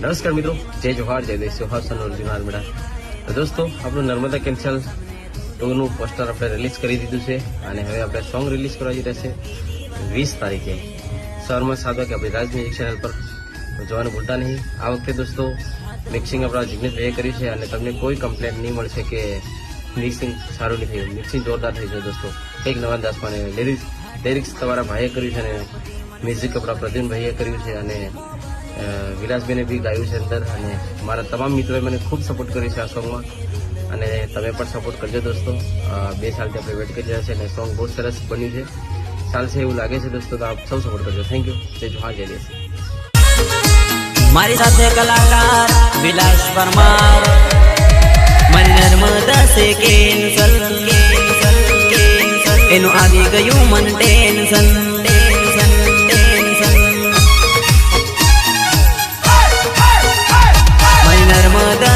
નમસ્કાર મિત્રો, જય જોહાર, જય દેશ જોહાર, સનોર જોહાર મેળા. તો દોસ્તો, આપણું નર્મદા કેન્સલ 2નું પોસ્ટર આપણે રિલીઝ કરી દીધું છે અને હવે આપણે સોંગ રિલીઝ કરવા જઈ રહ્યા છે 20 તારીખે સવારમાં 7 વાગે આપણી રાજ મ્યુઝિક ચેનલ પર. જોવાનું ભૂલતા નહીં. આ વખતે દોસ્તો મિક્સિંગ આપણા જિગ્નેશભાઈએ કર્યું છે અને તમને કોઈ કમ્પ્લેન નહીં મળશે કે મિક્સિંગ સારું નહીં થયું. મિક્સિંગ જોરદાર થઈ છે દોસ્તો, કંઈક નવા દાસમાં. લિરિક્સ તમારા ભાઈએ કર્યું છે અને મ્યુઝિક આપણા પ્રદ્યુમનભાઈએ કર્યું છે અને વિલાસભાઈને બી ગાયું છે અંદર. અને મારા તમામ મિત્રોએ મને ખૂબ સપોર્ટ કર્યો છે આ સોંગમાં અને તમે પણ સપોર્ટ કરજો દોસ્તો. 2 સાલથી આપણે વેટ કરી રહ્યા છે અને સોંગ બહુ સરસ બન્યું છે, ચાલશે એવું લાગે છે દોસ્તો. તો આપ સૌ સપોર્ટ કરજો. Thank you. જય જોહાર, જય દેશ. મારી સાથે કલાકાર વિલાસ પરમાર, મારી નર્મદા સે કેન્સલ એનું આવી ગયું મન ટેન્શન.